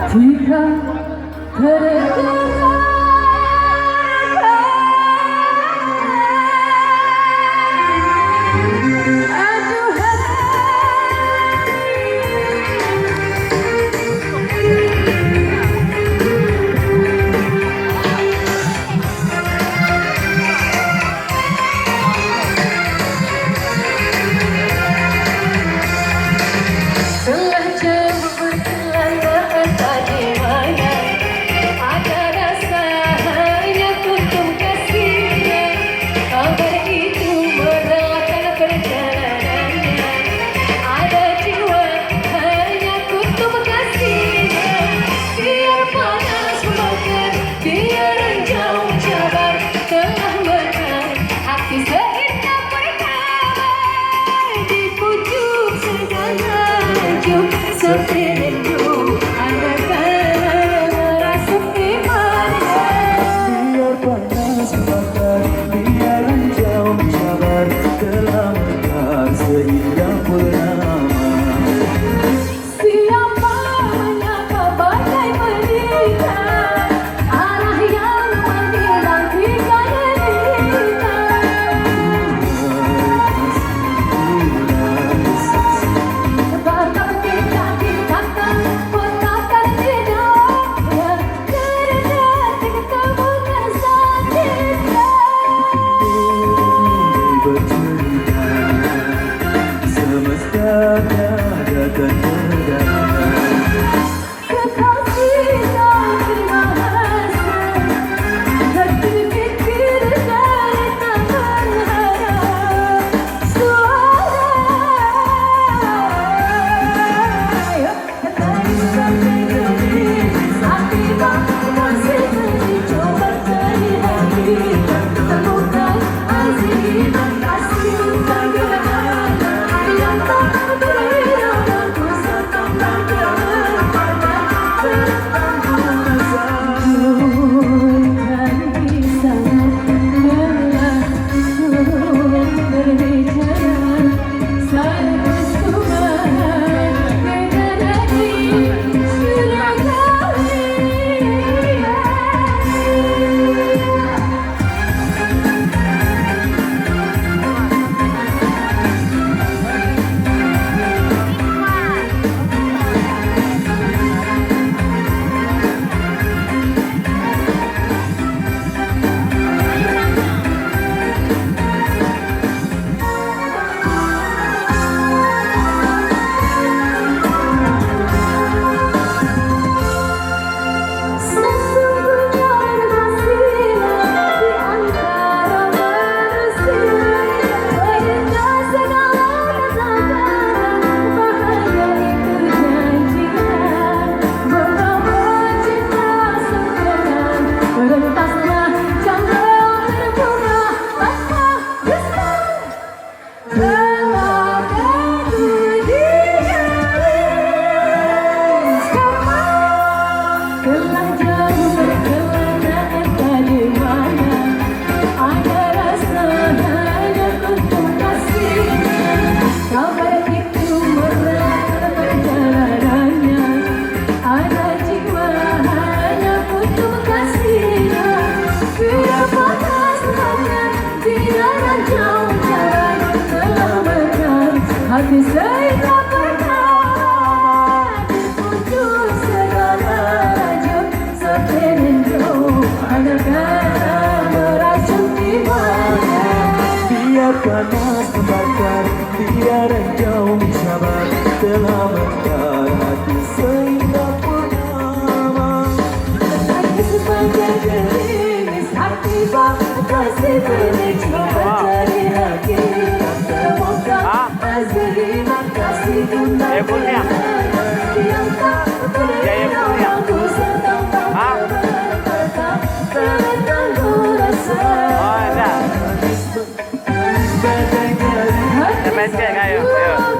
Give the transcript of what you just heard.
Jika terdengar aduhan telah jauh berkelana entah di mana ada rasa hanya kuntum kasihnya kabar itu merelakan perjalanannya ada jiwa hanya kuntum kasihnya biar panas membakar biar renjau mencabar telah menarik hati seindah perkara di pucuk segala seperti rindu andaikan merasuk imannya Biar panas membakar, biar renjau mencabar telah mekar seindah purnama. siapa menyangka badai menita arah yang menilang tiga derita Bakal tidak dikatakan pun takkan tidak ya terdetik kebunan sakitnya Bercerita semesta tiada terhadap. kekasih dan terima kasih hati pikir dari tak berharap suara kata sampai geli hati bang masih mencoba cari hati temukan asing kasih tak gerak hati yang tak berhilang ku serta Sesungguhnya berbasilah di antara manusia Mendengar segala kata-kata bahagia itu janjikan Membawa cinta sempurna Merentaslah cahaya terbuka Tanpa dusta telah telah jauh berkelana entah di mana ada rasa hanya kuntum kasihnya kabar itu merelakan perjalanannya ada jiwa hanya kuntum kasihnya biar panas membakar biar renjau mencabar telah mekar hati seindah pertama di pucuk segala rajut seperti rindu andaikan merasuk imannya Biar panas membakar, biar renjau mencabar telah mekar hati seindah purnama. Lagi sepanjang gerimis hati bang kasih mencoba cari hati temukan azriman kasih guna yang tak berhilang ku sedang tetap tertangguh rasa Badai kali hati Main sikit dengan ayah. Ya.